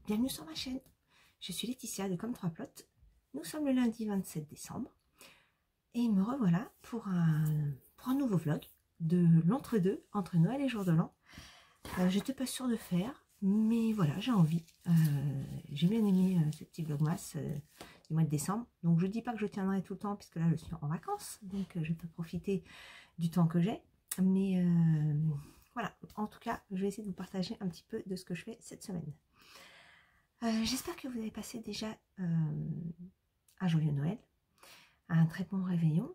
Bienvenue sur ma chaîne. Je suis Laetitia de Comme 3 Plots. Nous sommes le lundi 27 décembre et me revoilà pour un nouveau vlog de l'entre-deux, entre Noël et Jour de l'An. J'étais pas sûre de faire, mais voilà, j'ai envie. J'ai bien aimé ce petit vlogmas du mois de décembre. Donc je dis pas que je tiendrai tout le temps puisque là je suis en vacances, donc je peux profiter du temps que j'ai. Mais voilà, en tout cas, je vais essayer de vous partager un petit peu de ce que je fais cette semaine. J'espère que vous avez passé déjà un joyeux Noël, un très bon réveillon,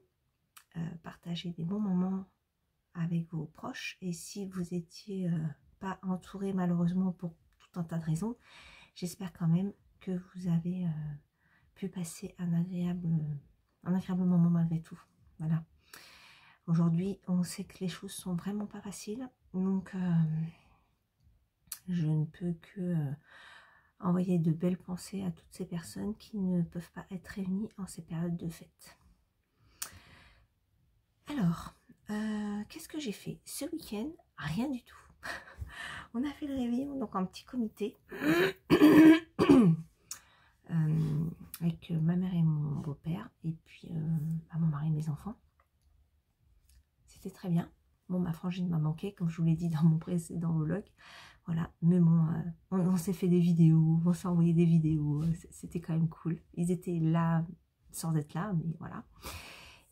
partagé des bons moments avec vos proches. Et si vous étiez pas entouré malheureusement pour tout un tas de raisons, j'espère quand même que vous avez pu passer un agréable moment malgré tout. Voilà. Aujourd'hui, on sait que les choses sont vraiment pas faciles, donc je ne peux que envoyer de belles pensées à toutes ces personnes qui ne peuvent pas être réunies en ces périodes de fête. Alors, qu'est-ce que j'ai fait ce week-end? Rien du tout. On a fait le réveillon donc en petit comité avec ma mère et mon beau-père et puis mon mari et mes enfants. C'était très bien. Bon, ma frangine m'a manqué, comme je vous l'ai dit dans mon précédent vlog. Voilà, mais bon, on s'est fait des vidéos, on s'est envoyé des vidéos, c'était quand même cool. Ils étaient là sans être là, mais voilà.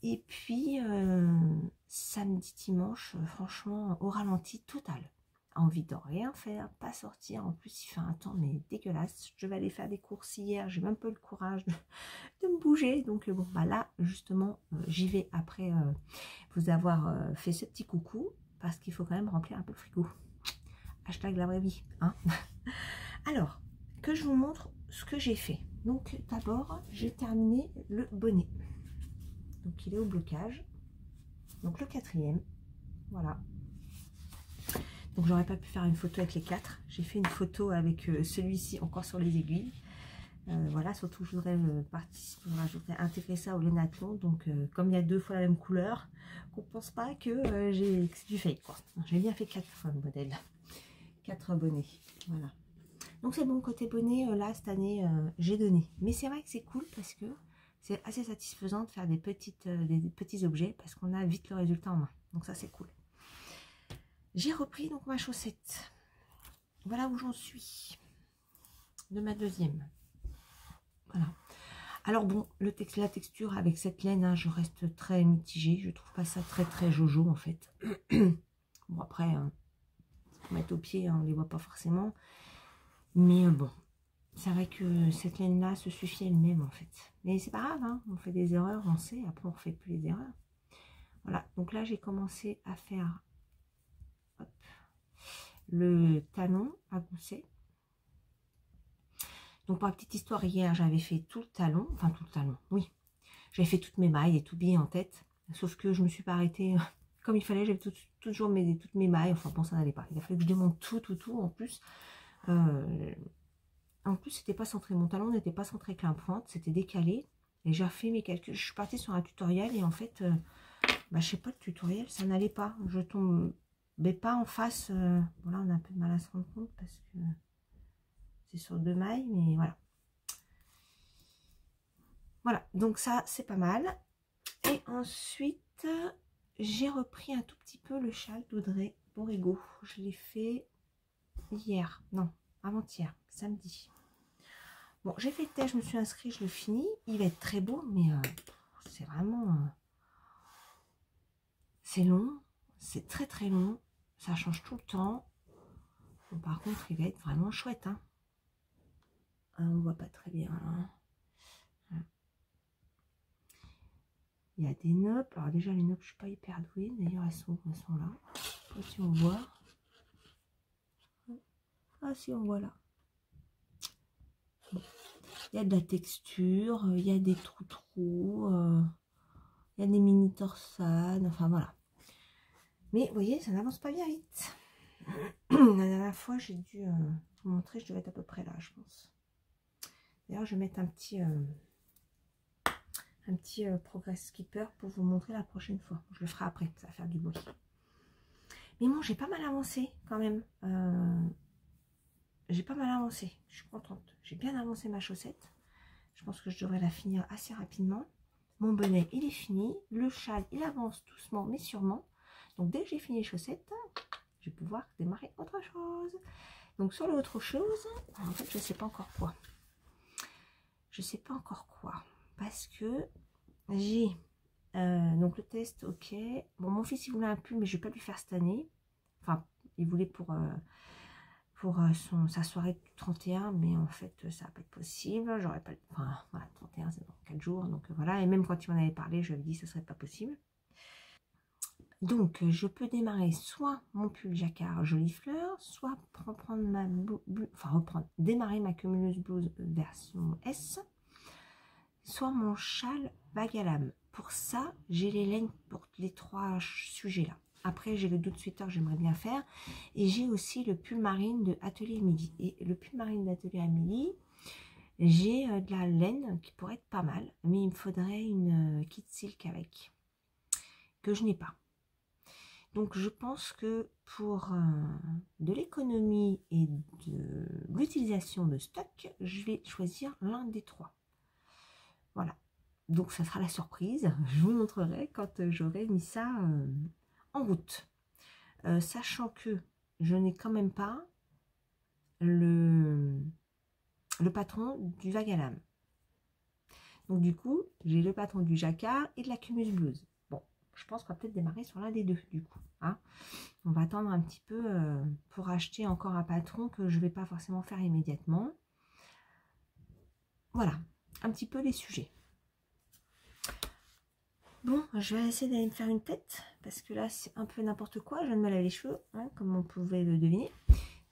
Et puis, samedi, dimanche, franchement, au ralenti total. Envie de rien faire, pas sortir. En plus, il fait un temps mais dégueulasse. Je vais aller faire des courses hier, j'ai même pas eu le courage de me bouger. Donc bon, bah là, justement, j'y vais après vous avoir fait ce petit coucou, parce qu'il faut quand même remplir un peu le frigo. Hashtag la vraie vie, hein. Alors, que je vous montre ce que j'ai fait. Donc d'abord, j'ai terminé le bonnet. Donc il est au blocage. Donc le quatrième, voilà. Donc j'aurais pas pu faire une photo avec les quatre. J'ai fait une photo avec celui-ci encore sur les aiguilles. Voilà, surtout je voudrais intégrer ça au Lénathlon. Donc comme il y a deux fois la même couleur, qu'on pense pas que c'est du fake, quoi. J'ai bien fait 4 fois le modèle. 4 bonnets, voilà. Donc c'est bon, côté bonnet, là cette année j'ai donné. Mais c'est vrai que c'est cool parce que c'est assez satisfaisant de faire des petits objets parce qu'on a vite le résultat en main. Donc ça c'est cool. J'ai repris donc ma chaussette. Voilà où j'en suis. De ma deuxième. Voilà. Alors bon, la texture avec cette laine, hein, je reste très mitigée. Je trouve pas ça très jojo en fait. Bon après, pour mettre au pied, hein, on les voit pas forcément. Mais bon, c'est vrai que cette laine-là se suffit elle-même en fait. Mais c'est pas grave, hein, on fait des erreurs, on sait, après on ne refait plus les erreurs. Voilà, donc là j'ai commencé à faire hop, le talon à gousset. Donc pour la petite histoire, hier j'avais fait tout le talon, enfin tout le talon, oui. J'avais fait toutes mes mailles et tout bien en tête, sauf que je me suis pas arrêtée comme il fallait, j'avais toujours toutes mes mailles, enfin bon ça n'allait pas. Il a fallu que je démonte tout en plus. En plus, c'était pas centré, mon talon n'était pas centré avec la pointe, c'était décalé. Et j'ai refait mes calculs. Je suis partie sur un tutoriel et en fait, je sais pas, le tutoriel, ça n'allait pas. Je tombais pas en face. Bon, là, on a un peu de mal à se rendre compte parce que c'est sur 2 mailles, mais voilà. Voilà, donc ça, c'est pas mal. Et ensuite, j'ai repris un tout petit peu le châle d'Audrey Borrego. Je l'ai fait hier, non, avant-hier, samedi. Bon, j'ai fait le test, je me suis inscrite, je le finis. Il va être très beau, mais c'est vraiment... c'est long, c'est très long. Ça change tout le temps. Bon, par contre, il va être vraiment chouette. Hein. On voit pas très bien. Hein. Il y a des noppes. Alors déjà, les noppes, je suis pas hyper douée. D'ailleurs, elles sont là. Je sais pas si on voit. Ah si, on voit là. Bon. Il y a de la texture, il y a des trous, il y a des mini torsades, enfin voilà. Mais vous voyez, ça n'avance pas bien vite. La dernière fois, j'ai dû vous montrer, je devais être à peu près là, je pense. D'ailleurs, je vais mettre un petit progress skipper pour vous montrer la prochaine fois. Je le ferai après, ça va faire du bruit. Mais bon, j'ai pas mal avancé quand même. j'ai pas mal avancé. Je suis contente. J'ai bien avancé ma chaussette. Je pense que je devrais la finir assez rapidement. Mon bonnet, il est fini. Le châle, il avance doucement, mais sûrement. Donc, dès que j'ai fini les chaussettes, je vais pouvoir démarrer autre chose. Donc, sur l'autre chose, en fait, je sais pas encore quoi. Je sais pas encore quoi. Parce que j'ai... donc, le test, ok. Bon, mon fils, il voulait un pull, mais je vais pas lui faire cette année. Enfin, il voulait pour sa soirée du 31, mais en fait ça va pas être possible, j'aurais pas, enfin voilà, 31 c'est dans 4 jours, donc voilà, et même quand il m'en avait parlé, je lui avais dit que ce serait pas possible. Donc je peux démarrer soit mon pull jacquard jolie fleur, soit reprendre ma démarrer ma cumuleuse blouse version S, soit mon châle vague à lame. Pour ça, j'ai les laines pour les 3 sujets là. Après, j'ai le doute sweater, j'aimerais bien faire. Et j'ai aussi le pull marine de Atelier Emily. Et le pull marine d'Atelier Emily, j'ai de la laine qui pourrait être pas mal. Mais il me faudrait une kit silk avec, que je n'ai pas. Donc, je pense que pour de l'économie et de l'utilisation de stock, je vais choisir l'un des 3. Voilà. Donc, ça sera la surprise. Je vous montrerai quand j'aurai mis ça en route. Sachant que je n'ai quand même pas le patron du vague à lame. Donc du coup, j'ai le patron du jacquard et de la cumuse blouse. Bon, je pense qu'on va peut-être démarrer sur l'un des deux du coup. Hein. On va attendre un petit peu pour acheter encore un patron que je ne vais pas forcément faire immédiatement. Voilà, un petit peu les sujets. Bon, je vais essayer d'aller me faire une tête, parce que là, c'est un peu n'importe quoi. Je viens de me laver les cheveux, hein, comme on pouvait le deviner.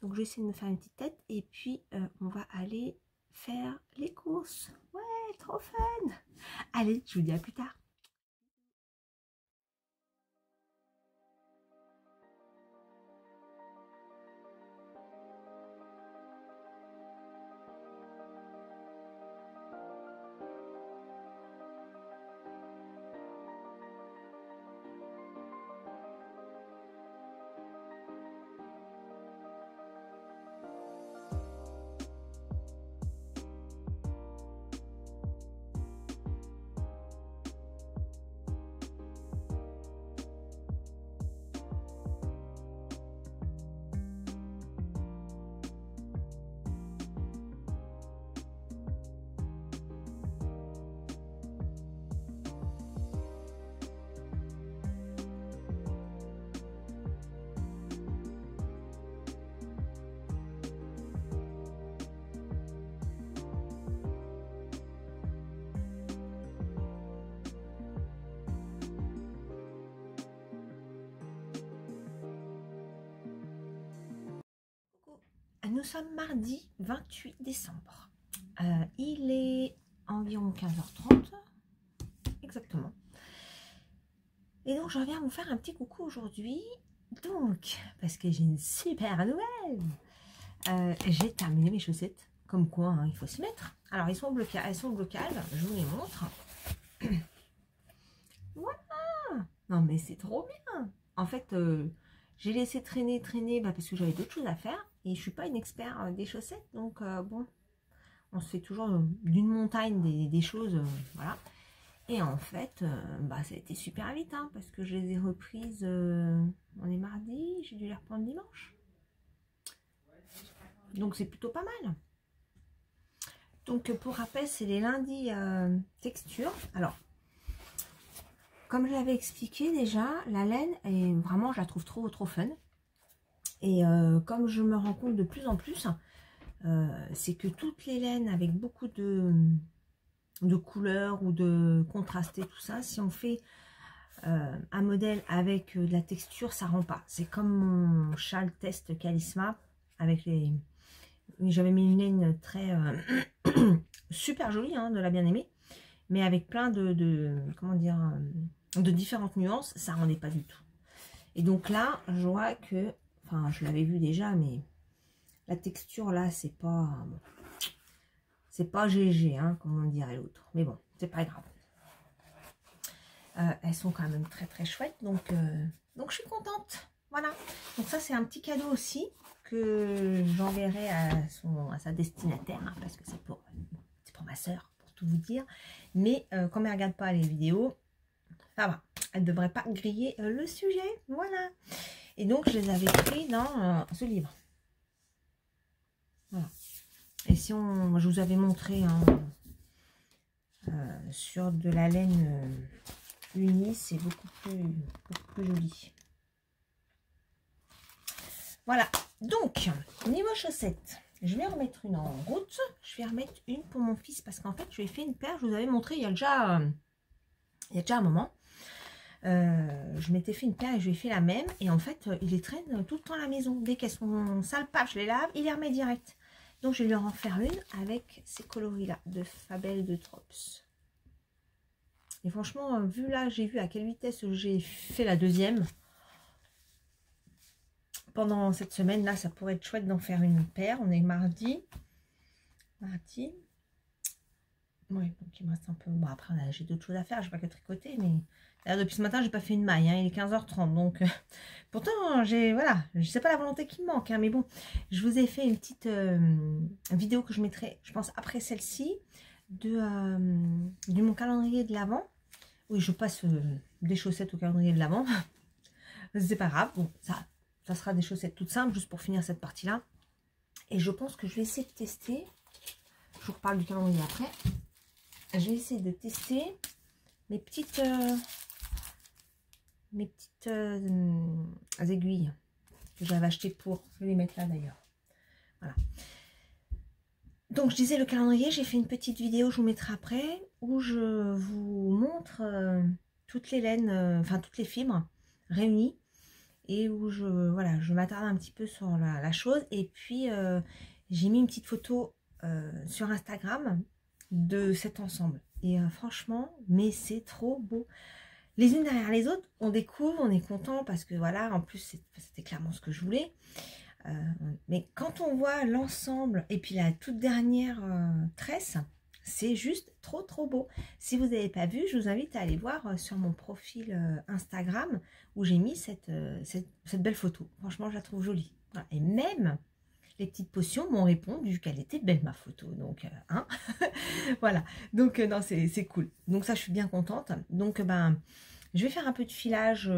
Donc, je vais essayer de me faire une petite tête, et puis, on va aller faire les courses. Ouais, trop fun! Allez, je vous dis à plus tard. Nous sommes mardi 28 décembre. Il est environ 15h30. Exactement. Et donc, je reviens vous faire un petit coucou aujourd'hui. Donc, parce que j'ai une super nouvelle. J'ai terminé mes chaussettes. Comme quoi, hein, il faut s'y mettre. Alors, elles sont blocables. Je vous les montre. Voilà. Non, mais c'est trop bien. En fait, j'ai laissé traîner parce que j'avais d'autres choses à faire. Et je suis pas une expert des chaussettes. Donc, bon, on se fait toujours d'une montagne des choses. Voilà. Et en fait, ça a été super vite. Hein, parce que je les ai reprises. On est mardi. J'ai dû les reprendre dimanche. Donc, c'est plutôt pas mal. Donc, pour rappel, c'est les lundis texture. Alors, comme je l'avais expliqué déjà, la laine, est vraiment, je la trouve trop fun. Et comme je me rends compte de plus en plus, c'est que toutes les laines avec beaucoup de couleurs ou de contrasté, tout ça, si on fait un modèle avec de la texture, ça rend pas. C'est comme mon châle test Calisma avec les... J'avais mis une laine très super jolie, hein, de la bien-aimée, mais avec plein comment dire, de différentes nuances, ça rendait pas du tout. Et donc là, je vois que, enfin, je l'avais vu déjà, mais la texture là, c'est pas GG, hein, comme on dirait l'autre. Mais bon, c'est pas grave. Elles sont quand même très chouettes, donc je suis contente. Voilà. Donc ça, c'est un petit cadeau aussi que j'enverrai à sa destinataire, hein, parce que c'est pour ma soeur, pour tout vous dire. Mais comme elle ne regarde pas les vidéos, ça va. Elle ne devrait pas griller le sujet. Voilà. Et donc, je les avais pris dans ce livre. Voilà. Et si je vous avais montré hein, sur de la laine unie, c'est beaucoup plus joli. Voilà. Donc, niveau chaussettes, je vais remettre une en route. Je vais remettre une pour mon fils parce qu'en fait, je lui ai fait une paire. Je vous avais montré il y a déjà un moment. Je m'étais fait une paire et je lui ai fait la même. Et en fait, il les traîne tout le temps à la maison. Dès qu'elles sont sales, paf, je les lave, il les remet direct. Donc, je vais lui en faire une avec ces coloris-là de Fabel de Trops. Et franchement, vu là, j'ai vu à quelle vitesse j'ai fait la deuxième. Pendant cette semaine, là, ça pourrait être chouette d'en faire une paire. On est mardi. Mardi. Oui, donc il me reste un peu... Bon, après, j'ai d'autres choses à faire. Je n'ai pas que tricoter, mais... Là, depuis ce matin, j'ai pas fait une maille. Hein. Il est 15h30. Donc, pourtant, voilà, je sais pas la volonté qui me manque. Hein, mais bon, je vous ai fait une petite vidéo que je mettrai, je pense, après celle-ci, de mon calendrier de l'Avent. Oui, je passe des chaussettes au calendrier de l'Avent. C'est pas grave. Bon, ça sera des chaussettes toutes simples, juste pour finir cette partie-là. Et je pense que je vais essayer de tester. Je vous reparle du calendrier après. Je vais essayer de tester mes petites aiguilles que j'avais achetées pour. Je vais les mettre là d'ailleurs. Voilà. Donc je disais le calendrier, j'ai fait une petite vidéo, je vous mettrai après, où je vous montre toutes les laines, enfin toutes les fibres réunies. Et où je m'attarde un petit peu sur la chose. Et puis, j'ai mis une petite photo sur Instagram de cet ensemble. Et franchement, mais c'est trop beau. Les unes derrière les autres, on découvre, on est content parce que voilà, en plus, c'était clairement ce que je voulais. Mais quand on voit l'ensemble et puis la toute dernière tresse, c'est juste trop beau. Si vous n'avez pas vu, je vous invite à aller voir sur mon profil Instagram où j'ai mis cette belle photo. Franchement, je la trouve jolie. Voilà. Et même les petites potions m'ont répondu qu'elle était belle ma photo. Donc, hein voilà. Donc, non, c'est cool. Donc ça, je suis bien contente. Donc, ben, je vais faire un peu de filage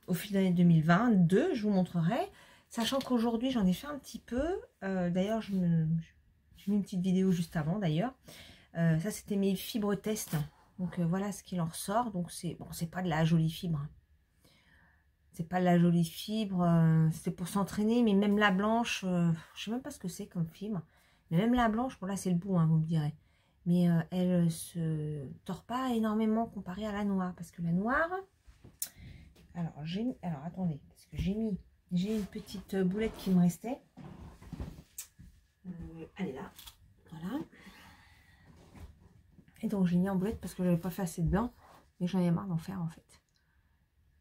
au fil de l'année 2022. Je vous montrerai. Sachant qu'aujourd'hui, j'en ai fait un petit peu. D'ailleurs, j'ai mis une petite vidéo juste avant, d'ailleurs. Ça, c'était mes fibres test. Donc, voilà ce qu'il en ressort. Donc, c'est bon, c'est pas de la jolie fibre. Hein. C'est pas de la jolie fibre. C'est pour s'entraîner. Mais même la blanche, je sais même pas ce que c'est comme fibre. Mais même la blanche, bon là, c'est le bout, hein, vous me direz. Mais elle se tord pas énormément comparée à la noire. Parce que la noire... Alors, attendez. Parce que j'ai une petite boulette qui me restait. Elle est là. Voilà. Et donc, j'ai mis en boulette parce que je n'avais pas fait assez de blanc. Mais j'en ai marre d'en faire, en fait.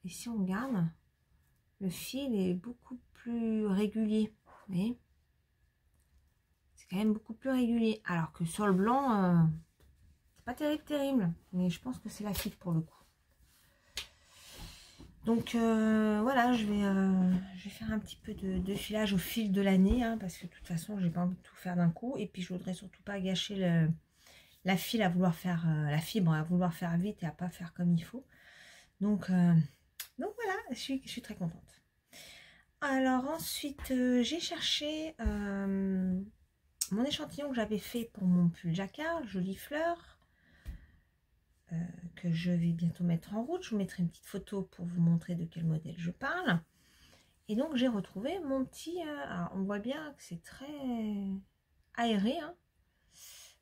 Et si on regarde, le fil est beaucoup plus régulier. Vous voyez? C'est quand même beaucoup plus régulier. Alors que sur le blanc, c'est pas terrible. Mais je pense que c'est la fibre pour le coup. Donc voilà, je vais faire un petit peu de filage au fil de l'année, hein, parce que de toute façon, j'ai pas envie de tout faire d'un coup. Et puis je voudrais surtout pas gâcher la file à vouloir faire la fibre, à vouloir faire vite et à pas faire comme il faut. Donc voilà, je suis très contente. Alors ensuite, j'ai cherché mon échantillon que j'avais fait pour mon pull jacquard, jolie fleur. Que je vais bientôt mettre en route. Je vous mettrai une petite photo pour vous montrer de quel modèle je parle. Et donc j'ai retrouvé mon petit... alors on voit bien que c'est très aéré.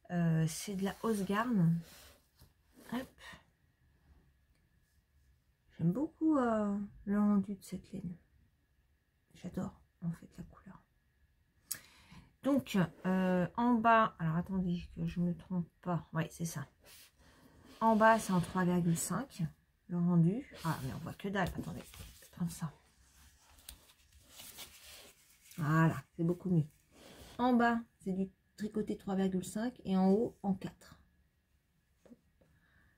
Hein. C'est de la Osgarn. Hop. J'aime beaucoup le rendu de cette laine. J'adore en fait la couleur. Donc en bas, alors attendez que je me trompe pas. Oui, c'est ça. En bas, c'est en 3,5 le rendu. Ah, mais on voit que dalle. Attendez, je vais prendre ça. Voilà, c'est beaucoup mieux. En bas, c'est du tricoté 3,5 et en haut, en 4.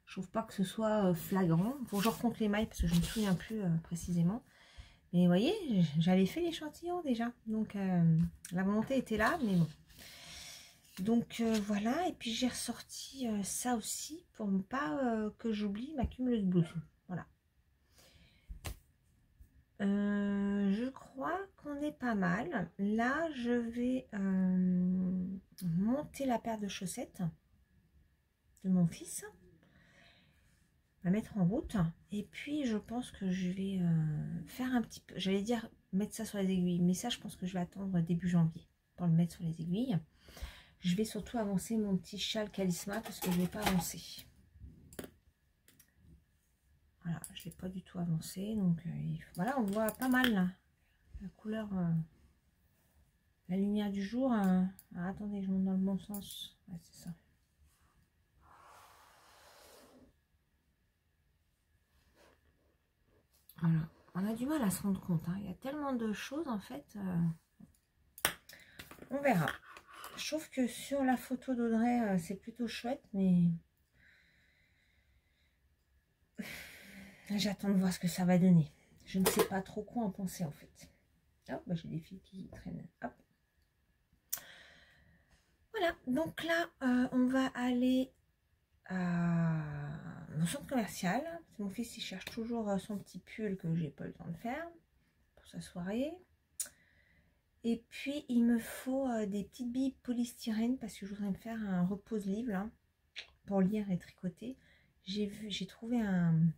Je trouve pas que ce soit flagrant. Il faut que je recompte les mailles parce que je ne me souviens plus précisément. Mais vous voyez, j'avais fait l'échantillon déjà. Donc, la volonté était là, mais bon. Donc, voilà. Et puis, j'ai ressorti ça aussi pour ne pas que j'oublie ma cumuleuse blouson. Voilà. Je crois qu'on est pas mal. Là, je vais monter la paire de chaussettes de mon fils, la mettre en route. Et puis, je pense que je vais faire un petit peu, j'allais dire mettre ça sur les aiguilles, mais ça, je pense que je vais attendre début janvier pour le mettre sur les aiguilles. Je vais surtout avancer mon petit châle Calisma parce que je ne l'ai pas avancé. Voilà, je ne l'ai pas du tout avancé. Donc, voilà, on voit pas mal là, la couleur... la lumière du jour, ah, attendez, je monte dans le bon sens. Ouais, c'est ça. Voilà. On a du mal à se rendre compte. Hein. Il y a tellement de choses en fait. On verra. Je trouve que sur la photo d'Audrey, c'est plutôt chouette, mais j'attends de voir ce que ça va donner. Je ne sais pas trop quoi en penser en fait. Oh, bah, j'ai des filles qui traînent. Hop. Voilà, donc là, on va aller au centre commercial. Mon fils, il cherche toujours son petit pull que j'ai pas le temps de faire pour sa soirée. Et puis, il me faut des petites billes polystyrène parce que je voudrais me faire un repose-livre là, pour lire et tricoter. J'ai trouvé un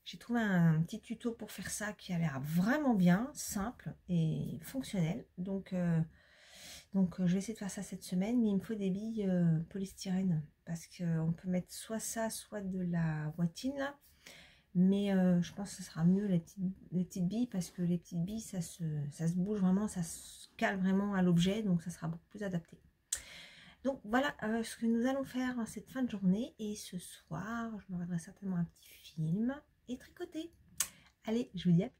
petit tuto pour faire ça qui a l'air vraiment bien, simple et fonctionnel. Donc, je vais essayer de faire ça cette semaine, mais il me faut des billes polystyrène parce qu'on peut mettre soit ça, soit de la voitine là. Mais je pense que ce sera mieux les petites billes parce que les petites billes, ça se bouge vraiment, ça se cale vraiment à l'objet, donc ça sera beaucoup plus adapté. Donc voilà ce que nous allons faire cette fin de journée. Et ce soir, je me regarderai certainement un petit film et tricoter. Allez, je vous dis à plus.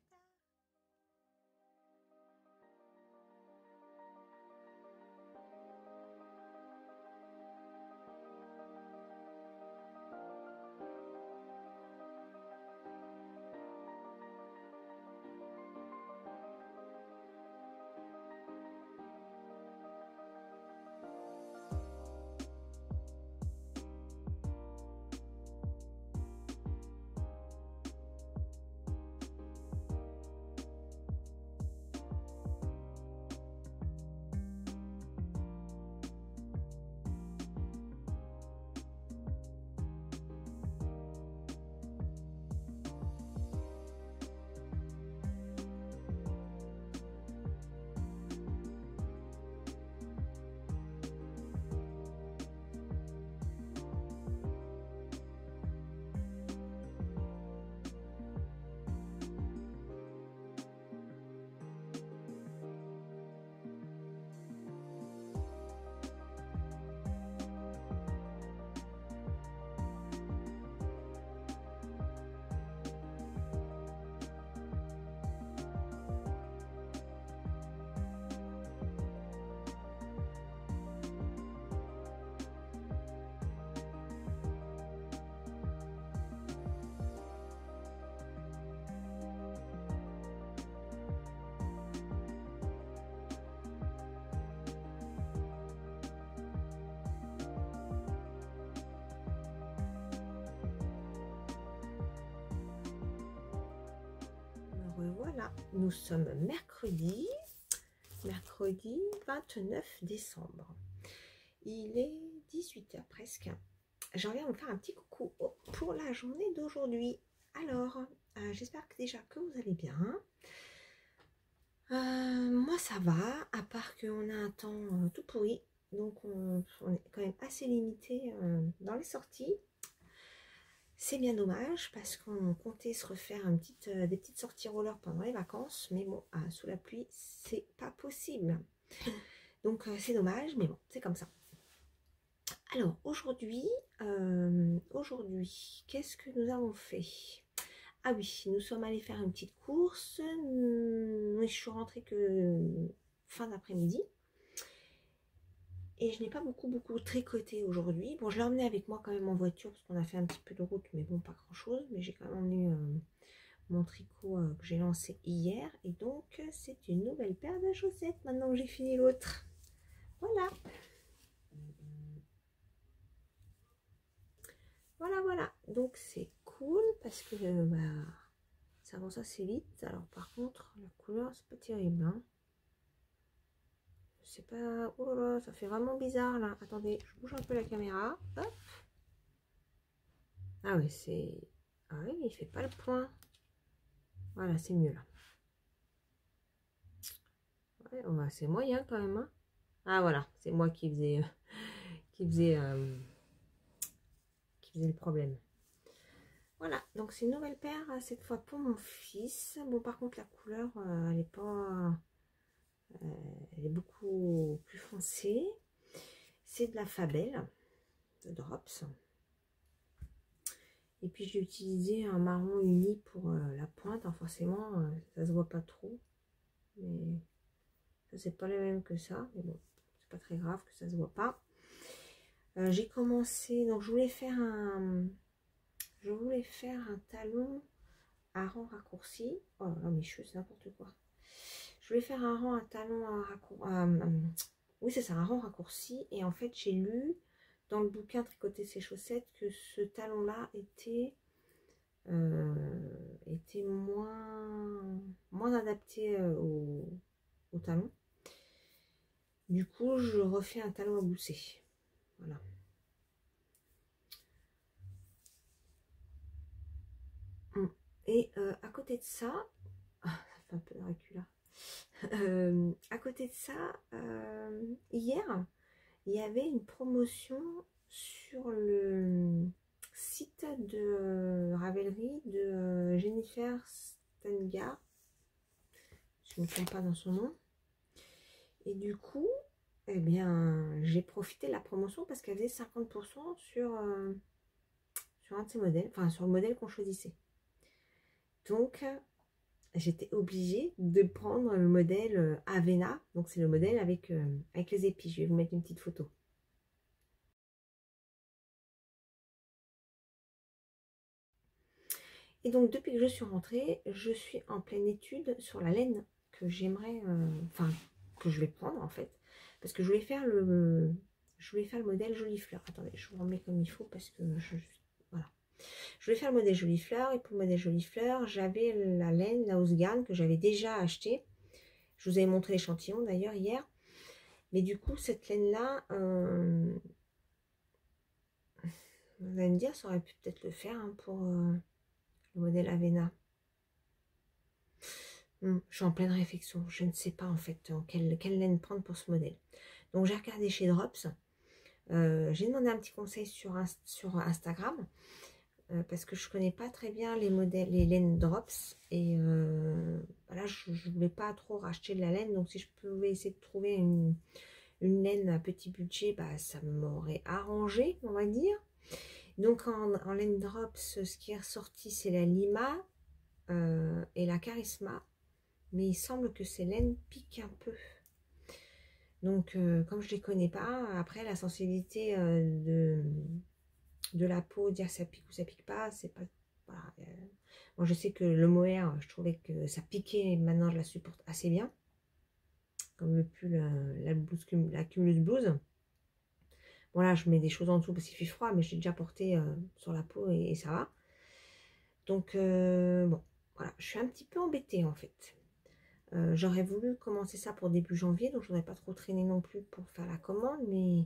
Voilà, nous sommes mercredi 29 décembre. Il est 18h presque. J'en viens vous faire un petit coucou pour la journée d'aujourd'hui. Alors, j'espère que déjà que vous allez bien. Moi ça va, à part qu'on a un temps tout pourri. Donc on est quand même assez limité dans les sorties. C'est bien dommage parce qu'on comptait se refaire des petites sorties roller pendant les vacances. Mais bon, sous la pluie, c'est pas possible. Donc c'est dommage, mais bon, c'est comme ça. Alors aujourd'hui, qu'est-ce que nous avons fait? Ah oui, nous sommes allés faire une petite course. Je suis rentrée que fin d'après-midi. Et je n'ai pas beaucoup tricoté aujourd'hui. Bon, je l'ai emmené avec moi quand même en voiture parce qu'on a fait un petit peu de route, mais bon, pas grand chose. Mais j'ai quand même emmené mon tricot que j'ai lancé hier. Et donc, c'est une nouvelle paire de chaussettes maintenant que j'ai fini l'autre. Voilà. Voilà, voilà. Donc, c'est cool parce que bah, ça avance assez vite. Alors, par contre, la couleur, c'est pas terrible. Hein. Je sais pas. Oh là là, ça fait vraiment bizarre là. Attendez, je bouge un peu la caméra. Hop. Ah oui, c'est... Ah oui, mais il fait pas le point. Voilà, c'est mieux là. Ouais, oh, bah, c'est moyen quand même. Hein. Ah voilà, c'est moi qui faisais, qui faisais, qui faisait le problème. Voilà, donc c'est une nouvelle paire cette fois pour mon fils. Bon, par contre, la couleur, elle est pas, elle est beaucoup plus foncée. C'est de la Fabel, de Drops. Et puis j'ai utilisé un marron uni pour la pointe. Alors forcément, ça se voit pas trop, mais ça c'est pas le même que ça. Mais bon, c'est pas très grave que ça se voit pas. J'ai commencé, donc je voulais faire un talon à rang raccourci. Oh là là, mes cheveux, c'est n'importe quoi. Je voulais faire un talon à raccourci. Oui, c'est ça, un rang raccourci. Et en fait, j'ai lu dans le bouquin Tricoter ses chaussettes que ce talon-là était moins adapté au talon. Du coup, je refais un talon à gousset. Voilà. Et à côté de ça, ça fait un peu de recul là. À côté de ça, hier, il y avait une promotion sur le site de Ravelry de Jennifer Stengard. Je ne me trompe pas dans son nom. Et du coup, eh bien, j'ai profité de la promotion parce qu'elle faisait 50% sur un de ces modèles, enfin sur le modèle qu'on choisissait. Donc, j'étais obligée de prendre le modèle Avena. Donc, c'est le modèle avec les épis. Je vais vous mettre une petite photo. Et donc, depuis que je suis rentrée, je suis en pleine étude sur la laine que j'aimerais, enfin, que je vais prendre en fait. Parce que je voulais faire le modèle Jolie Fleur. Attendez, je vous remets comme il faut parce que voilà. Je voulais faire le modèle Jolie Fleur. Et pour le modèle Jolie Fleur, j'avais la laine, la Housegard, que j'avais déjà achetée. Je vous avais montré l'échantillon d'ailleurs hier. Mais du coup, cette laine-là, vous allez me dire, ça aurait pu peut-être le faire hein, pour le modèle Avena. Je suis en pleine réflexion. Je ne sais pas en fait quelle laine prendre pour ce modèle. Donc j'ai regardé chez Drops. J'ai demandé un petit conseil sur Instagram. Parce que je ne connais pas très bien les modèles, les laines Drops. Et voilà, je ne voulais pas trop racheter de la laine. Donc si je pouvais essayer de trouver une laine à petit budget, bah, ça m'aurait arrangé, on va dire. Donc en laine Drops, ce qui est ressorti, c'est la Lima et la Charisma. Mais il semble que ces laines piquent un peu. Donc, comme je ne les connais pas, après la sensibilité de la peau, dire ça pique ou ça pique pas, c'est pas... Voilà, moi, je sais que le mohair, je trouvais que ça piquait, maintenant je la supporte assez bien. Comme le pull, la Cumulus Blouse. Bon là, je mets des choses en dessous parce qu'il fait froid, mais je l'ai déjà porté sur la peau et ça va. Donc, bon, voilà, je suis un petit peu embêtée en fait. J'aurais voulu commencer ça pour début janvier, donc je n'aurais pas trop traîné non plus pour faire la commande, mais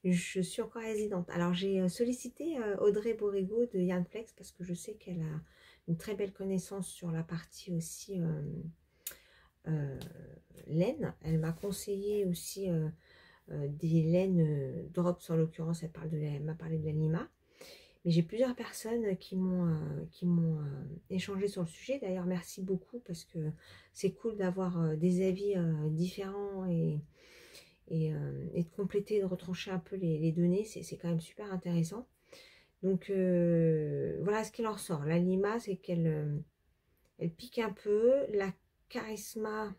je suis encore hésidante. Alors j'ai sollicité Audrey Borrego de Yarnflex parce que je sais qu'elle a une très belle connaissance sur la partie aussi laine. Elle m'a conseillé aussi des laines Drops, en l'occurrence elle m'a parlé de la Lima. Mais j'ai plusieurs personnes qui m'ont échangé sur le sujet. D'ailleurs, merci beaucoup parce que c'est cool d'avoir des avis différents et de compléter, de retrancher un peu les données. C'est quand même super intéressant. Donc, voilà ce qu'il en ressort. La Lima, c'est qu'elle elle pique un peu. La Charisma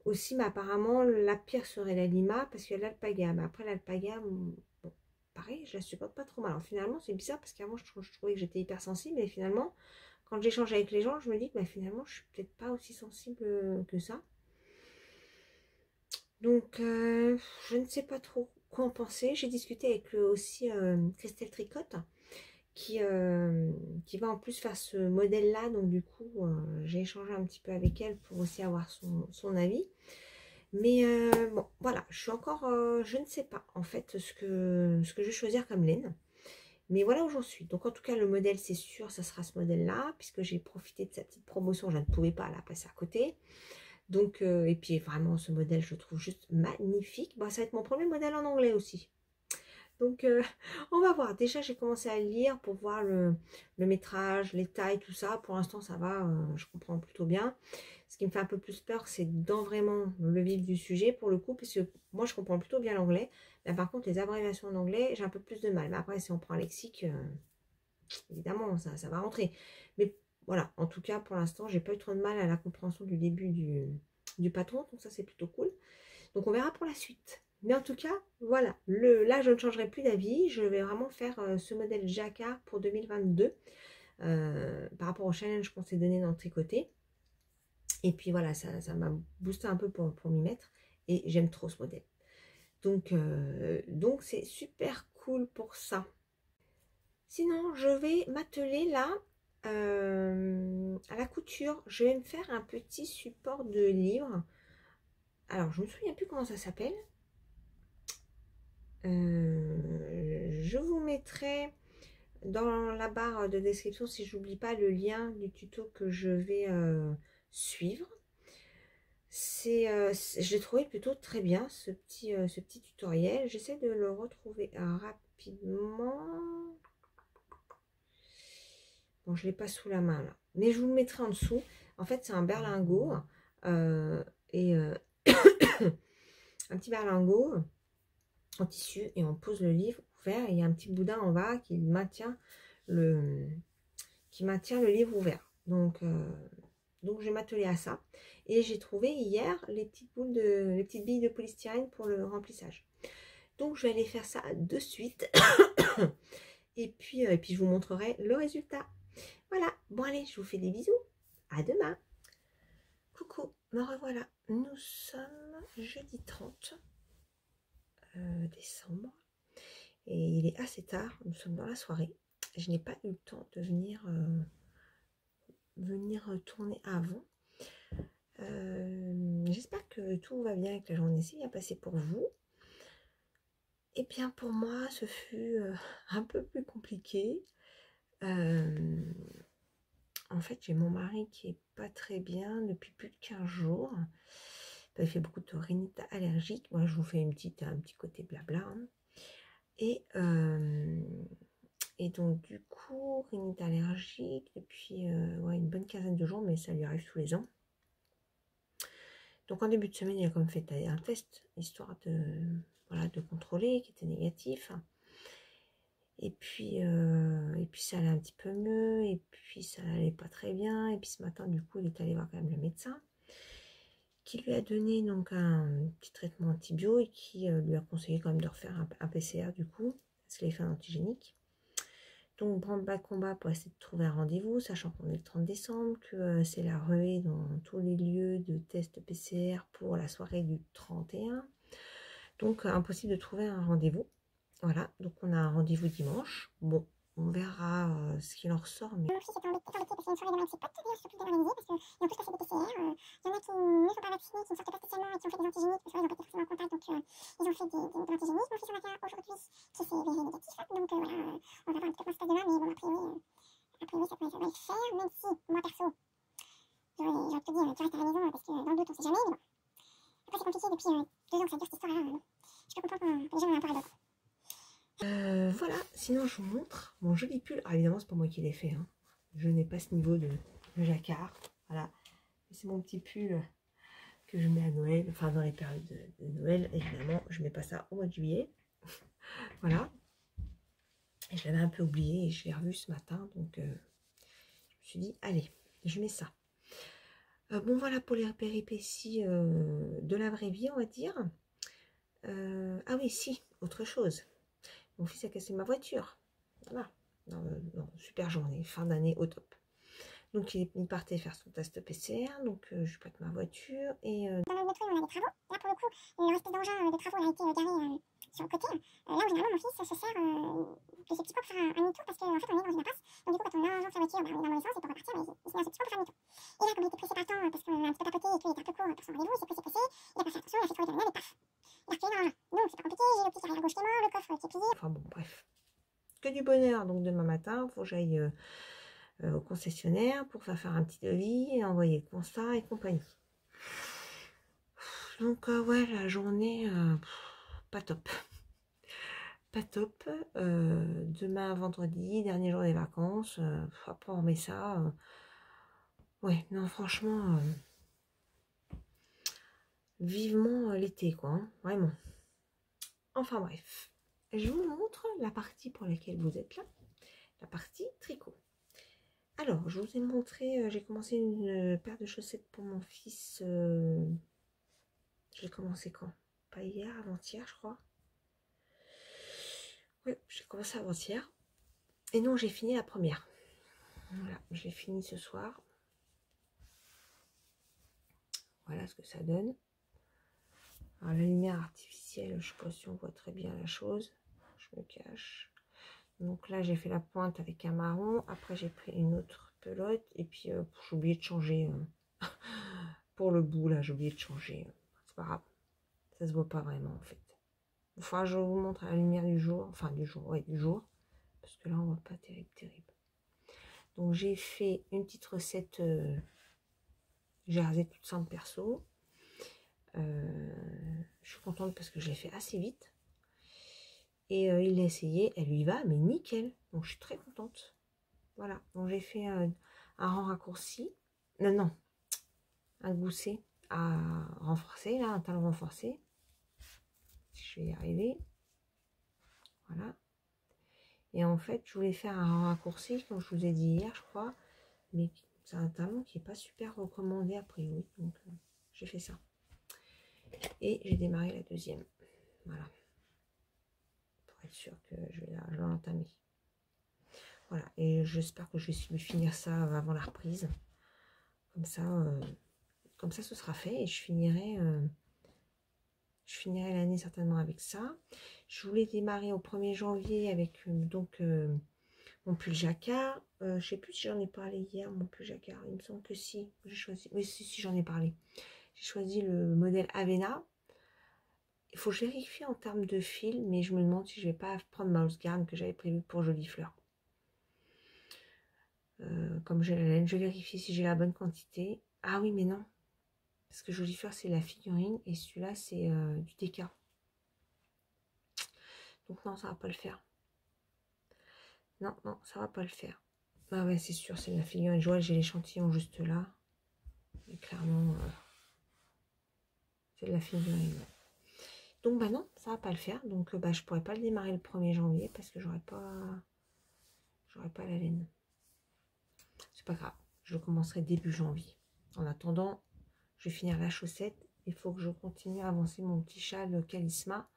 aussi, mais apparemment, la pire serait la Lima parce qu'il y a l'Alpaga. Mais après, l'Alpaga... Bon, pareil, je la supporte pas trop mal. Alors finalement, c'est bizarre parce qu'avant, je trouvais que j'étais hypersensible. Et finalement, quand j'échange avec les gens, je me dis que bah, finalement, je suis peut-être pas aussi sensible que ça. Donc, je ne sais pas trop quoi en penser. J'ai discuté avec aussi Christelle Tricotte, qui va en plus faire ce modèle-là. Donc, du coup, j'ai échangé un petit peu avec elle pour aussi avoir son avis. Mais bon, voilà, je suis encore, je ne sais pas en fait ce que je vais choisir comme laine. Mais voilà où j'en suis. Donc en tout cas, le modèle, c'est sûr, ça sera ce modèle-là, puisque j'ai profité de sa petite promotion, je ne pouvais pas la passer à côté. Donc, et puis vraiment, ce modèle, je le trouve juste magnifique. Bon, ça va être mon premier modèle en anglais aussi. Donc, on va voir. Déjà, j'ai commencé à lire pour voir le métrage, les tailles, tout ça. Pour l'instant, ça va, je comprends plutôt bien. Ce qui me fait un peu plus peur, c'est dans vraiment le vif du sujet, pour le coup, parce que moi, je comprends plutôt bien l'anglais. Mais par contre, les abréviations en anglais, j'ai un peu plus de mal. Mais après, si on prend un lexique, évidemment, ça va rentrer. Mais voilà, en tout cas, pour l'instant, j'ai pas eu trop de mal à la compréhension du début du patron. Donc ça, c'est plutôt cool. Donc on verra pour la suite. Mais en tout cas, voilà, là je ne changerai plus d'avis. Je vais vraiment faire ce modèle jacquard pour 2022 par rapport au challenge qu'on s'est donné dans le tricoté. Et puis voilà, ça m'a boosté un peu pour m'y mettre. Et j'aime trop ce modèle. Donc c'est super cool pour ça. Sinon, je vais m'atteler là à la couture. Je vais me faire un petit support de livre. Alors, je ne me souviens plus comment ça s'appelle. Je vous mettrai dans la barre de description, si j'oublie pas, le lien du tuto que je vais suivre. Je l'ai trouvé plutôt très bien, ce petit tutoriel. J'essaie de le retrouver rapidement. Bon, je ne l'ai pas sous la main là, mais je vous le mettrai en dessous. En fait, c'est un berlingot et un petit berlingot en tissu, et on pose le livre ouvert et il y a un petit boudin en bas qui maintient le livre ouvert. Donc je vais m'atteler à ça. Et j'ai trouvé hier les petites billes de polystyrène pour le remplissage. Donc je vais aller faire ça de suite. et puis je vous montrerai le résultat. Voilà, bon allez, je vous fais des bisous. À demain. Coucou, me revoilà. Nous sommes jeudi 30 décembre. Et il est assez tard, nous sommes dans la soirée. Je n'ai pas eu le temps de venir tourner avant. J'espère que tout va bien, que la journée s'est bien passée pour vous. Et bien pour moi, ce fut un peu plus compliqué. En fait, j'ai mon mari qui est pas très bien depuis plus de 15 jours. Il fait beaucoup de rhinite allergique. Moi, je vous fais un petit côté blabla. Hein. Et donc, du coup, rhinite allergique depuis une bonne quinzaine de jours, mais ça lui arrive tous les ans. Donc, en début de semaine, il a quand même fait un test, histoire de contrôler, qui était négatif. Et puis ça allait un petit peu mieux, et puis ça n'allait pas très bien. Et puis ce matin, du coup, il est allé voir quand même le médecin, qui lui a donné donc un petit traitement antibio et qui lui a conseillé quand même de refaire un PCR du coup, parce qu'il avait fait un antigénique. Donc, branle-bas de combat pour essayer de trouver un rendez-vous, sachant qu'on est le 30 décembre, que c'est la ruée dans tous les lieux de test PCR pour la soirée du 31. Donc, impossible de trouver un rendez-vous. Voilà, donc on a un rendez-vous dimanche. Bon, on verra ce qu'il en ressort. Mais... Mon fils était embêté parce qu'il y a une soirée demain avec ses potes. D'ailleurs, surtout bien organisé parce qu'ils ont tous passé des PCR. Il y en a qui ne sont pas vaccinés, qui ne sortent pas spécialement et qui ont fait des antigéniques parce qu'ils n'ont pas été forcément en contact. Donc, ils ont fait de l'antigénique. Mon fils en a fait un aujourd'hui qui s'est avéré négatif. Donc, voilà, on va voir un petit peu comment ça se passe demain. Mais bon, a priori ça va le faire. Même si, moi perso, j'aurais plutôt dit tu restes à la maison parce que dans le doute, on ne sait jamais. Mais bon, après, c'est compliqué depuis 2 ans que ça dure cette histoire-là. Je peux comprendre que les gens ont un paradoxe. Voilà, sinon je vous montre mon joli pull. Ah, évidemment, c'est pas moi qui l'ai fait. Hein. Je n'ai pas ce niveau de jacquard. Voilà, c'est mon petit pull que je mets à Noël. Enfin, dans les périodes de Noël, évidemment, je mets pas ça au mois de juillet. Voilà. Et je l'avais un peu oublié et je l'ai revu ce matin. Donc, je me suis dit, allez, je mets ça. Bon, voilà pour les péripéties de la vraie vie, on va dire. Ah oui, si, autre chose. Mon fils a cassé ma voiture. Voilà. Non, super journée, fin d'année au top. Donc il partait faire son test PCR, donc je prête ma voiture et... Dans le métro, on a des travaux. Là, pour le coup, le reste d'engin de travaux a été garé sur le côté. Là où généralement mon fils se sert de ce petit pot pour faire un demi-tour parce qu'en fait on est dans une impasse. Donc du coup, quand on engendre sa voiture, on est dans le mauvais sens et pour repartir, il se met à ce petit pot pour faire un demi-tour. Et là, comme il était pressé par le temps parce qu'on a un petit peu papoté et qu'il était un peu court pour son rendez-vous, il s'est pressé, il a pas fait attention, il a fait tourner de et paf, il a reculé dans l'engin. Donc c'est pas compliqué, j'ai le petit carré à gauche qui est mort, le coffre qui est plié. Enfin bon, bref. Que du bonheur. Donc demain matin, il faut que j'aille au concessionnaire pour faire un petit devis et envoyer le constat et compagnie. Donc ouais, la journée, pas top. Pas top. Demain, vendredi, dernier jour des vacances. Après, on met ça. Ouais, non, franchement, vivement l'été, quoi. Hein, vraiment. Enfin bref. Je vous montre la partie pour laquelle vous êtes là. La partie tricot. Alors, je vous ai montré, j'ai commencé une paire de chaussettes pour mon fils. J'ai commencé quand? Pas hier, avant-hier, je crois. Oui, j'ai commencé avant-hier. Et non, j'ai fini la première. Voilà, je l'ai fini ce soir. Voilà ce que ça donne. Alors, la lumière artificielle, je ne sais pas si on voit très bien la chose. Je me cache. Donc là, j'ai fait la pointe avec un marron. Après, j'ai pris une autre pelote. Et puis, j'ai oublié de changer. Pour le bout, là, j'ai oublié de changer. C'est pas grave. Ça se voit pas vraiment, en fait. Enfin, je vous montre à la lumière du jour. Enfin, du jour, ouais, du jour. Parce que là, on voit pas terrible, terrible. Donc, j'ai fait une petite recette. J'ai rasé toute simple perso. Je suis contente parce que je l'ai fait assez vite. Et il l'a essayé, elle lui va, mais nickel. Donc je suis très contente. Voilà, donc j'ai fait un rang raccourci. Non, non, un gousset à renforcer, là, un talon renforcé. Je vais y arriver. Voilà. Et en fait, je voulais faire un rang raccourci, comme je vous ai dit hier, je crois. Mais c'est un talon qui n'est pas super recommandé a priori. Donc j'ai fait ça. Et j'ai démarré la deuxième. Voilà. Pour être sûr que je vais l'entamer. Voilà, et j'espère que je vais finir ça avant la reprise. Comme ça, ce sera fait et je finirai l'année certainement avec ça. Je voulais démarrer au 1er janvier avec mon pull jacquard. Je sais plus si j'en ai parlé hier, mon pull jacquard. Il me semble que si. J'ai choisi. Oui, si j'en ai parlé. J'ai choisi le modèle Avena. Il faut que je vérifie en termes de fil, mais je me demande si je vais pas prendre Mouse Garn que j'avais prévu pour Jolie Fleur. Comme j'ai la laine, je vérifie si j'ai la bonne quantité. Ah oui, mais non. Parce que Jolie Fleur, c'est la figurine et celui-là, c'est du DK. Donc non, ça va pas le faire. Non, non, ça va pas le faire. Ah ouais, c'est sûr, c'est la figurine. Je vois, j'ai l'échantillon juste là. Et clairement, c'est de la figurine. Donc bah non, ça va pas le faire. Donc bah je pourrais pas le démarrer le 1er janvier parce que j'aurais pas la laine. C'est pas grave, je commencerai début janvier. En attendant, je vais finir la chaussette. Il faut que je continue à avancer mon petit châle Calisma.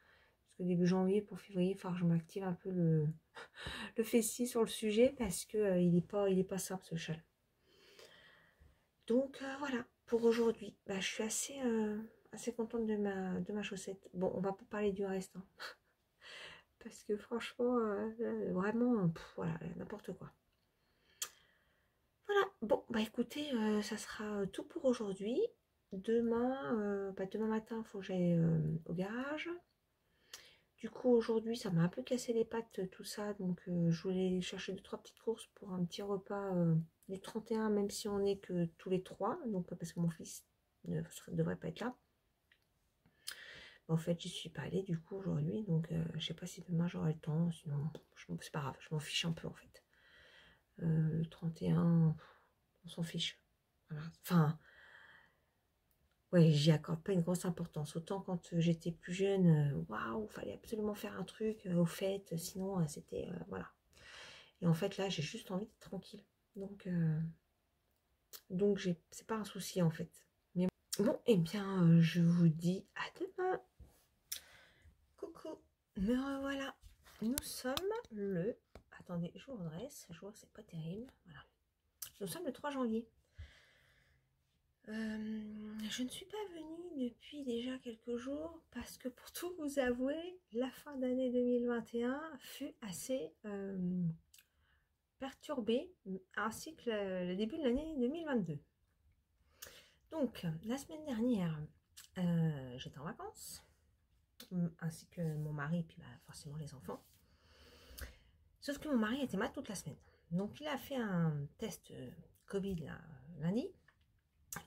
Parce que début janvier pour février, il va falloir que je m'active un peu le fessier sur le sujet. Parce que il est pas simple ce châle. Donc voilà, pour aujourd'hui. Bah, je suis assez contente de ma chaussette. Bon, on va pas parler du reste. Hein. Parce que franchement, vraiment, voilà, n'importe quoi. Voilà, bon, bah écoutez, ça sera tout pour aujourd'hui. Demain matin, il faut que j'aille au garage. Du coup, aujourd'hui, ça m'a un peu cassé les pattes, tout ça. Donc, je voulais chercher 2-3 petites courses pour un petit repas du 31, même si on n'est que tous les 3. Donc, parce que mon fils ne devrait pas être là. En fait, j'y suis pas allée du coup aujourd'hui. Donc, je sais pas si demain j'aurai le temps. Sinon, c'est pas grave, je m'en fiche un peu en fait. Le 31, on s'en fiche. Voilà. Enfin, ouais, j'y accorde pas une grosse importance. Autant quand j'étais plus jeune, waouh, fallait absolument faire un truc au fait, sinon c'était voilà. Et en fait là, j'ai juste envie d'être tranquille. Donc c'est pas un souci en fait. Mais bon, et bien je vous dis à demain. Coucou, me revoilà. Nous sommes le. Attendez, je vous redresse. Je vois que c'est pas terrible. Voilà. Nous sommes le 3 janvier. Je ne suis pas venue depuis déjà quelques jours parce que pour tout vous avouer, la fin d'année 2021 fut assez perturbée, ainsi que le début de l'année 2022. Donc, la semaine dernière, j'étais en vacances, ainsi que mon mari, et puis bah, forcément les enfants. Sauf que mon mari était malade toute la semaine. Donc, il a fait un test Covid là, lundi,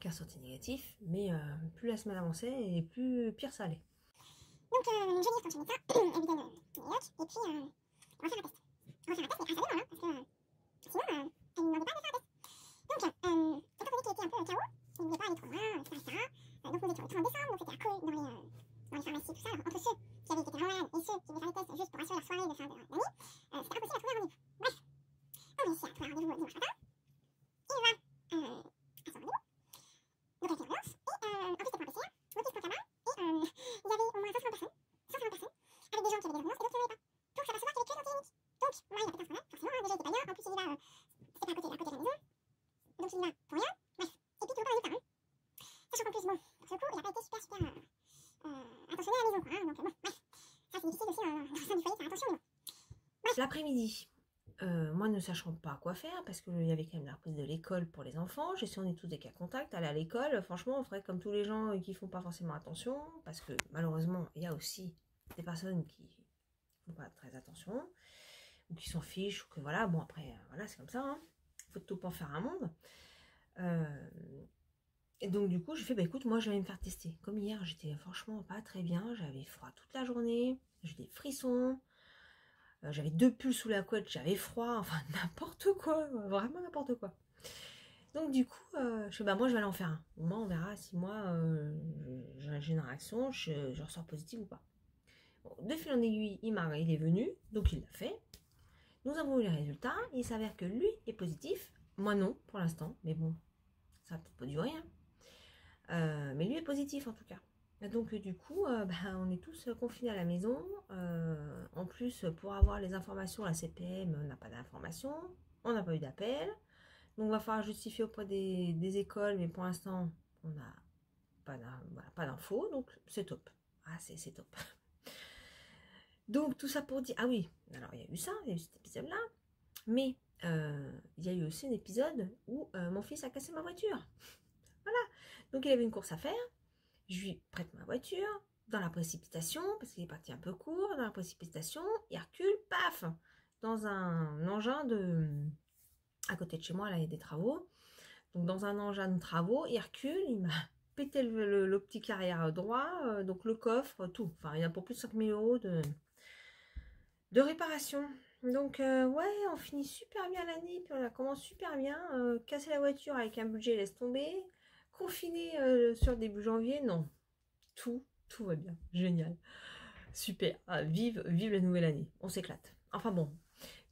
qui a sorti négatif, mais plus la semaine avançait et plus pire ça allait. Donc, Geneviève, quand je mets ça, elle lui donne les locs, et puis on va faire un test. On va faire un test, mais grâce à elle, hein, parce que sinon, elle ne demandait pas de faire un test. Donc, étant donné qu'il était un peu KO, il ne voulait pas aller trop loin, etc. Donc, nous étions le 30 décembre, donc c'était à cool dans les pharmacies, tout ça. Alors, entre ceux qui avaient été vraiment malades et ceux qui voulaient faire les tests juste pour assurer leur soirée de fin d'année, c'était impossible à trouver un rendez-vous. Bref, on réussit à trouver un rendez-vous dimanche matin. Il va à son rendez-vous. Donc, elle fait l'ordonnance, et en plus, c'était pour un PCR, donc il se proclama, et il y avait au moins 500 personnes, avec des gens qui avaient des ordonnances et d'autres qui n'en avaient pas. Donc, ça va savoir qu'il est que dans tes limites. Donc, moi, il a pété un scandale, forcément, déjà, il était pas bien, en plus, il y va, c'était pas à côté de la maison, donc il y va pour rien, bref, et puis, il ne pas résultat, hein. Sachant qu'en plus, bon, pour ce coup, il n'a pas été super attentionné à la maison, quoi, hein, donc, bon, bref, ça, c'est difficile aussi dans le sein du foyer de faire attention, mais bon. Bref. L'après-midi, moi ne sachant pas quoi faire, parce qu'il y avait quand même la reprise de l'école pour les enfants, j'ai si on est tous des cas contacts, aller à l'école, franchement on ferait comme tous les gens qui font pas forcément attention, parce que malheureusement il y a aussi des personnes qui font pas très attention, ou qui s'en fichent, ou que voilà, bon après, voilà c'est comme ça, hein. Faut tout pour faire un monde. Et donc du coup j'ai fait, bah écoute, moi je vais me faire tester. Comme hier, j'étais franchement pas très bien, j'avais froid toute la journée, j'ai des frissons, j'avais 2 pulls sous la couette, j'avais froid, enfin n'importe quoi, vraiment n'importe quoi. Donc du coup, je fais, bah moi je vais aller en faire un. Au moins on verra si moi j'ai une réaction, je ressors positive ou pas. Bon, de fil en aiguille, il est venu, donc il l'a fait. Nous avons eu les résultats, il s'avère que lui est positif, moi non pour l'instant, mais bon, ça va peut-être pas durer, hein. Mais lui est positif en tout cas. Et donc du coup, bah, on est tous confinés à la maison. En plus, pour avoir les informations, la CPM, on n'a pas d'informations, on n'a pas eu d'appel. Donc, il va falloir justifier auprès des écoles, mais pour l'instant, on n'a pas d'infos, donc c'est top. Ah, c'est top. Donc, tout ça pour dire... Ah oui, alors il y a eu ça, il y a eu cet épisode-là, mais il y a eu aussi un épisode où mon fils a cassé ma voiture. Voilà, donc il avait une course à faire, je lui prête ma voiture, dans la précipitation, parce qu'il est parti un peu court, dans la précipitation, il recule, paf, dans un engin à côté de chez moi, là, il y a des travaux. Donc, dans un engin de travaux, il recule, il m'a pété l'optique arrière droit, donc le coffre, tout. Enfin, il y a pour plus de 5 000 € de réparation. Donc, ouais, on finit super bien l'année, puis on commence super bien. Casser la voiture avec un budget, laisse tomber. Confiné sur début janvier, non. Tout va bien. Génial. Super. Ah, vive la nouvelle année. On s'éclate. Enfin bon.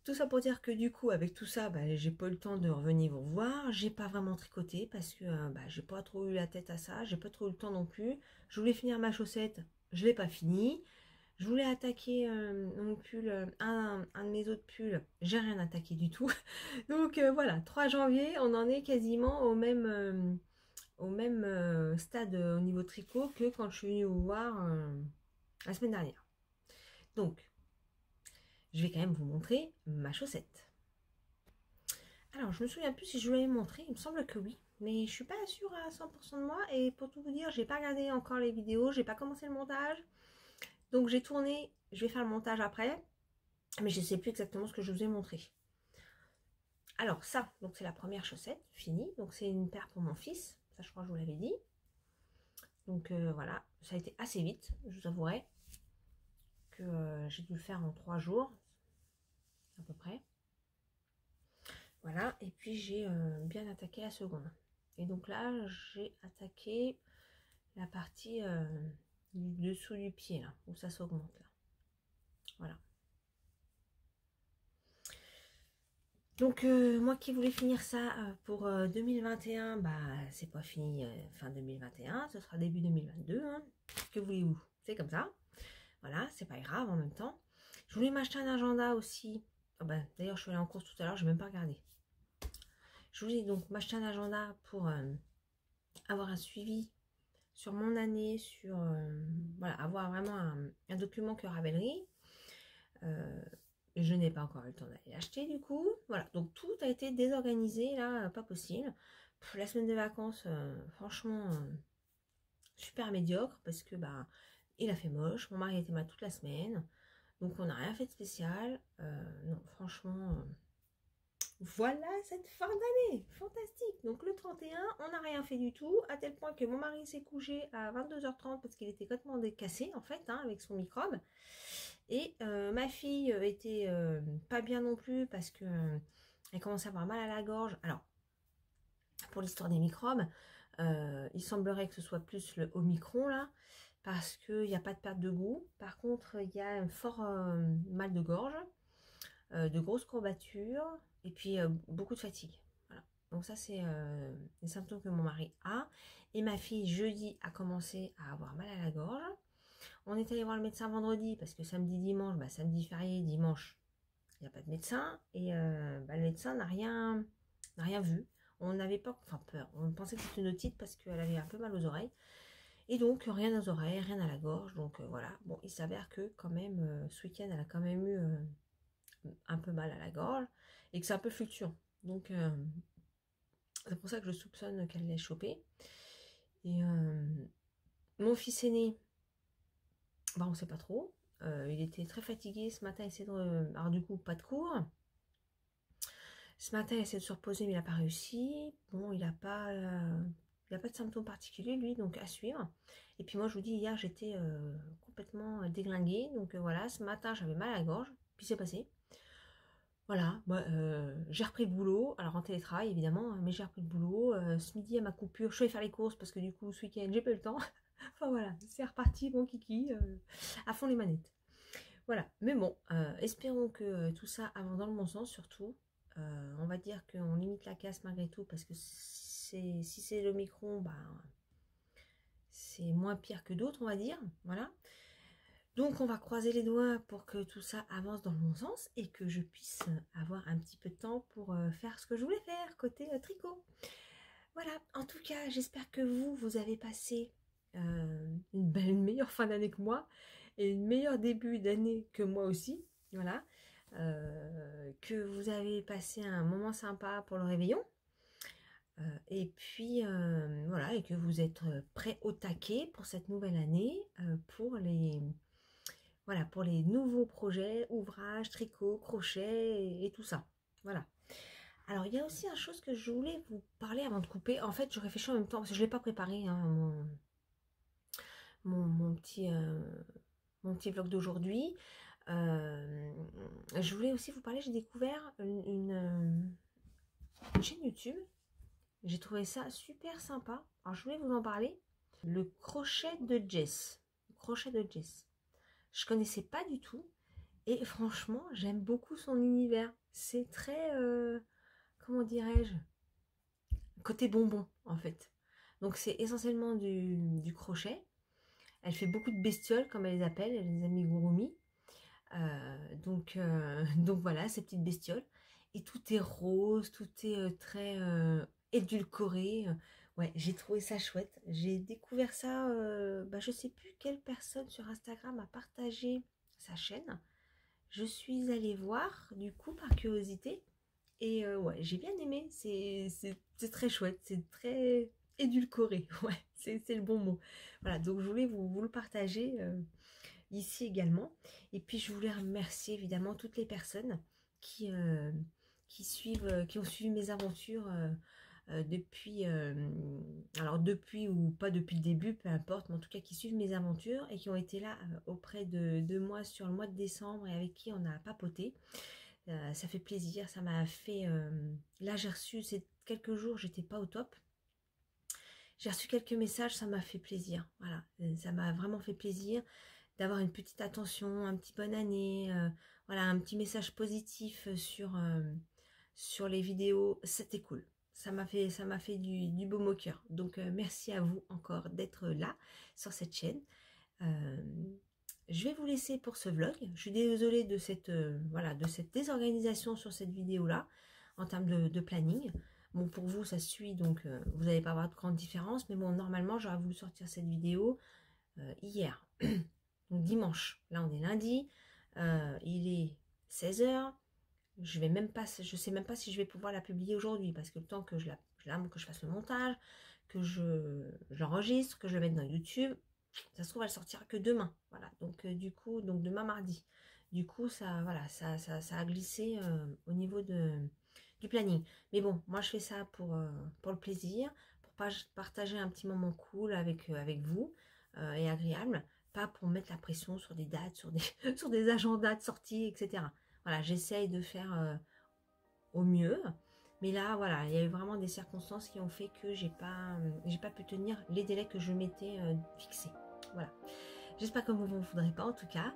Tout ça pour dire que du coup, avec tout ça, bah, j'ai pas eu le temps de revenir vous voir. J'ai pas vraiment tricoté parce que bah, j'ai pas trop eu la tête à ça. J'ai pas trop eu le temps non plus. Je voulais finir ma chaussette. Je l'ai pas fini. Je voulais attaquer mon pull, un de mes autres pulls. J'ai rien attaqué du tout. Donc voilà, 3 janvier, on en est quasiment au même stade au niveau tricot que quand je suis venue vous voir la semaine dernière. Donc, je vais quand même vous montrer ma chaussette. Alors, je me souviens plus si je vous l'avais montré, il me semble que oui, mais je suis pas sûre à 100% de moi, et pour tout vous dire, j'ai pas regardé encore les vidéos, j'ai pas commencé le montage, donc j'ai tourné, je vais faire le montage après, mais je sais plus exactement ce que je vous ai montré. Alors ça, donc c'est la première chaussette, finie, donc c'est une paire pour mon fils, ça je crois que je vous l'avais dit. Donc voilà, ça a été assez vite, je vous avouerai que j'ai dû le faire en 3 jours, à peu près. Voilà, et puis j'ai bien attaqué la seconde. Et donc là, j'ai attaqué la partie du dessous du pied, là, où ça s'augmente, là. Voilà. Donc, moi qui voulais finir ça pour 2021, bah, c'est pas fini fin 2021, ce sera début 2022, hein. Que voulez-vous? C'est comme ça. Voilà, c'est pas grave en même temps. Je voulais m'acheter un agenda aussi. Oh, bah, d'ailleurs, je suis allée en course tout à l'heure, je n'ai même pas regardé. Je voulais donc m'acheter un agenda pour avoir un suivi sur mon année, sur voilà, avoir vraiment un document que Ravelry. Je n'ai pas encore eu le temps d'aller l'acheter du coup. Voilà, donc tout a été désorganisé là, pas possible. La semaine de vacances, franchement, super médiocre parce que bah il a fait moche. Mon mari était mal toute la semaine, donc on n'a rien fait de spécial. Non, franchement. Voilà cette fin d'année, fantastique. Donc le 31, on n'a rien fait du tout, à tel point que mon mari s'est couché à 22h30 parce qu'il était complètement décassé en fait, hein, avec son microbe. Et ma fille était pas bien non plus parce que elle commençait à avoir mal à la gorge. Alors, pour l'histoire des microbes, il semblerait que ce soit plus le Omicron là, parce qu'il n'y a pas de perte de goût. Par contre, il y a un fort mal de gorge, de grosses courbatures et puis beaucoup de fatigue. Voilà. Donc ça, c'est les symptômes que mon mari a. Et ma fille, jeudi, a commencé à avoir mal à la gorge. On est allé voir le médecin vendredi parce que samedi, dimanche, bah, samedi férié, dimanche, il n'y a pas de médecin. Et bah, le médecin n'a rien vu. On n'avait pas, enfin peur, on pensait que c'était une otite parce qu'elle avait un peu mal aux oreilles. Et donc rien aux oreilles, rien à la gorge. Donc voilà, bon, il s'avère que quand même, ce week-end, elle a quand même eu un peu mal à la gorge et que c'est un peu fluctuant. Donc c'est pour ça que je soupçonne qu'elle l'ait chopé. Et mon fils aîné, bah, on ne sait pas trop. Il était très fatigué ce matin, il essayait de... Alors du coup, pas de cours. Ce matin, il essaie de se reposer, mais il n'a pas réussi. Bon, il n'a pas de symptômes particuliers, lui, donc à suivre. Et puis moi, je vous dis, hier, j'étais complètement déglinguée. Donc voilà, ce matin, j'avais mal à la gorge. Puis c'est passé. Voilà, bah, j'ai repris le boulot. Alors en télétravail, évidemment, mais j'ai repris le boulot. Ce midi, à ma coupure, je suis allée faire les courses parce que du coup, ce week-end, j'ai pas eu le temps. Enfin voilà, c'est reparti, mon kiki, à fond les manettes. Voilà, mais bon, espérons que tout ça avance dans le bon sens surtout. On va dire qu'on limite la casse malgré tout parce que si c'est l'Omicron, bah, c'est moins pire que d'autres, on va dire. Voilà. Donc on va croiser les doigts pour que tout ça avance dans le bon sens et que je puisse avoir un petit peu de temps pour faire ce que je voulais faire côté tricot. Voilà, en tout cas, j'espère que vous avez passé une meilleure fin d'année que moi et une meilleure début d'année que moi aussi. Voilà, que vous avez passé un moment sympa pour le réveillon. Et puis voilà, et que vous êtes prêts au taquet pour cette nouvelle année, pour les nouveaux projets, ouvrages, tricot, crochet et tout ça. Voilà. Alors, il y a aussi une chose que je voulais vous parler avant de couper. En fait, je réfléchis en même temps, parce que je ne l'ai pas préparé, hein, mon petit vlog d'aujourd'hui. Je voulais aussi vous parler, j'ai découvert une chaîne YouTube. J'ai trouvé ça super sympa. Alors, je voulais vous en parler. Le crochet de Jess. Le crochet de Jess. Je connaissais pas du tout. Et franchement, j'aime beaucoup son univers. C'est très... comment dirais-je, côté bonbon en fait. Donc c'est essentiellement du crochet. Elle fait beaucoup de bestioles comme elle les appelle, elle les amigurumi. Donc voilà, ces petites bestioles. Et tout est rose, tout est très édulcoré. Ouais, j'ai trouvé ça chouette. J'ai découvert ça, je sais plus quelle personne sur Instagram a partagé sa chaîne. Je suis allée voir, du coup, par curiosité. Et ouais, j'ai bien aimé, c'est très chouette, c'est très édulcoré, ouais, c'est le bon mot. Voilà, donc je voulais vous le partager ici également. Et puis je voulais remercier évidemment toutes les personnes qui ont suivi mes aventures depuis, alors depuis ou pas depuis le début, peu importe, mais en tout cas qui suivent mes aventures et qui ont été là auprès de moi sur le mois de décembre et avec qui on a papoté. Ça fait plaisir, ça m'a fait... là, j'ai reçu, ces quelques jours, j'étais pas au top. J'ai reçu quelques messages, ça m'a fait plaisir. Voilà, ça m'a vraiment fait plaisir d'avoir une petite attention, un petit bonne année, voilà, un petit message positif sur les vidéos. C'était cool. Ça m'a fait du baume au cœur. Donc, merci à vous encore d'être là sur cette chaîne. Je vais vous laisser pour ce vlog. Je suis désolée de cette désorganisation sur cette vidéo là en termes de planning. Bon, pour vous, ça suit, donc vous n'allez pas avoir de grande différence. Mais bon, normalement, j'aurais voulu sortir cette vidéo hier. Donc dimanche. Là, on est lundi. Il est 16 h. Je sais même pas si je vais pouvoir la publier aujourd'hui. Parce que le temps que que je fasse le montage, que j'enregistre, que je le mette dans YouTube, ça se trouve, elle sortira que demain. Voilà. Donc, du coup, demain mardi. Du coup, ça, voilà, ça a glissé au niveau du planning. Mais bon, moi, je fais ça pour le plaisir, pour partager un petit moment cool avec vous et agréable. Pas pour mettre la pression sur des dates, sur des agendas de sortie, etc. Voilà, j'essaye de faire au mieux. Mais là, voilà, il y a eu vraiment des circonstances qui ont fait que j'ai pas pu tenir les délais que je m'étais fixés. Voilà. J'espère que vous ne m'en voudrez pas en tout cas.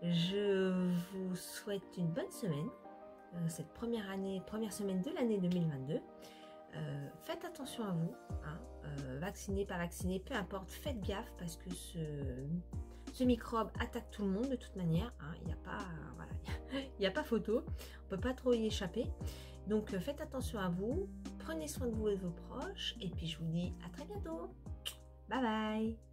Je vous souhaite une bonne semaine, cette première semaine de l'année 2022. Faites attention à vous, hein, vacciné, pas vacciné, peu importe, faites gaffe parce que ce microbe attaque tout le monde de toute manière, hein, il n'y a pas, voilà, il n'y a pas photo, on peut pas trop y échapper. Donc faites attention à vous, prenez soin de vous et de vos proches, et puis je vous dis à très bientôt. Bye bye.